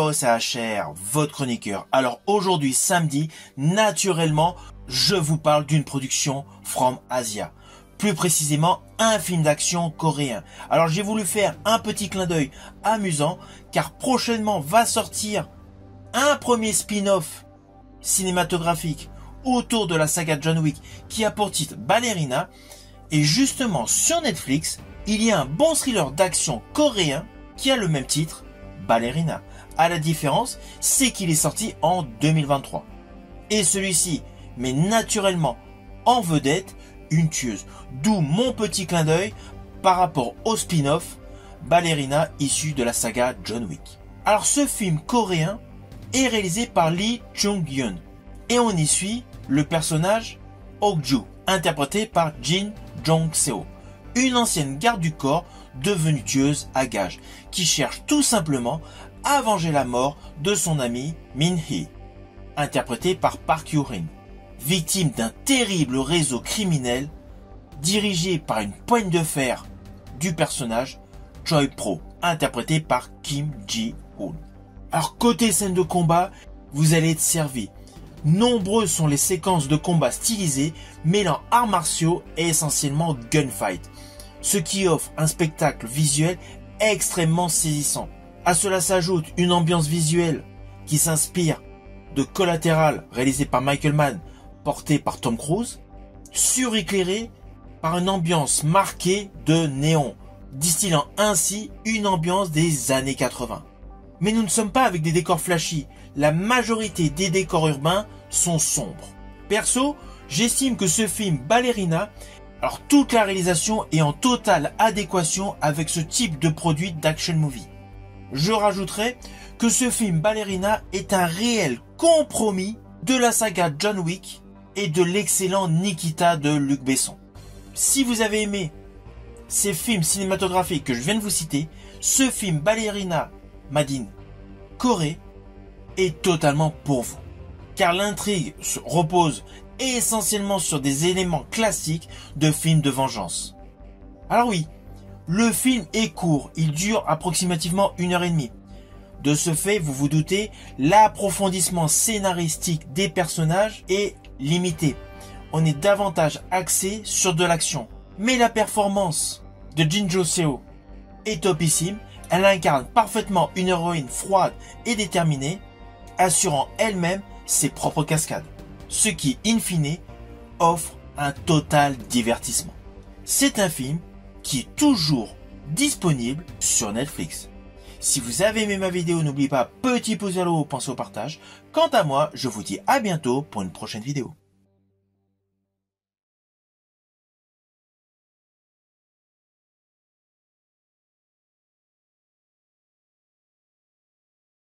Ciao, c'est HR, votre chroniqueur. Alors aujourd'hui, samedi, naturellement, je vous parle d'une production From Asia. Plus précisément, un film d'action coréen. Alors j'ai voulu faire un petit clin d'œil amusant, car prochainement va sortir un premier spin-off cinématographique autour de la saga John Wick qui a pour titre Ballerina. Et justement, sur Netflix, il y a un bon thriller d'action coréen qui a le même titre, Ballerina. À la différence, c'est qu'il est sorti en 2023. Et celui-ci met naturellement en vedette une tueuse. D'où mon petit clin d'œil par rapport au spin-off Ballerina issu de la saga John Wick. Alors ce film coréen est réalisé par Lee Chung-hyun. Et on y suit le personnage Ok-ju, interprété par Jin Jong-seo, une ancienne garde du corps devenue tueuse à gages, qui cherche tout simplement à venger la mort de son ami Min-hee, interprété par Park Yoo-rin, victime d'un terrible réseau criminel dirigé par une poigne de fer du personnage Choi Pro, interprété par Kim Ji-hoon. Alors côté scène de combat, vous allez être servi. Nombreuses sont les séquences de combat stylisées mêlant arts martiaux et essentiellement gunfight, ce qui offre un spectacle visuel extrêmement saisissant. À cela s'ajoute une ambiance visuelle qui s'inspire de Collateral réalisé par Michael Mann, porté par Tom Cruise, suréclairé par une ambiance marquée de néon, distillant ainsi une ambiance des années 80. Mais nous ne sommes pas avec des décors flashy, la majorité des décors urbains sont sombres. Perso, j'estime que ce film Ballerina, alors toute la réalisation est en totale adéquation avec ce type de produit d'action movie. Je rajouterai que ce film Ballerina est un réel compromis de la saga John Wick et de l'excellent Nikita de Luc Besson. Si vous avez aimé ces films cinématographiques que je viens de vous citer, ce film Ballerina Made in Corée est totalement pour vous. Car l'intrigue repose essentiellement sur des éléments classiques de films de vengeance. Alors oui, le film est court, il dure approximativement 1h30. De ce fait, vous vous doutez, l'approfondissement scénaristique des personnages est limité. On est davantage axé sur de l'action. Mais la performance de Jin Jong-seo est topissime. Elle incarne parfaitement une héroïne froide et déterminée, assurant elle-même ses propres cascades. Ce qui, in fine, offre un total divertissement. C'est un film qui est toujours disponible sur Netflix. Si vous avez aimé ma vidéo, n'oubliez pas, petit pouce vers le haut, pensez au partage. Quant à moi, je vous dis à bientôt pour une prochaine vidéo.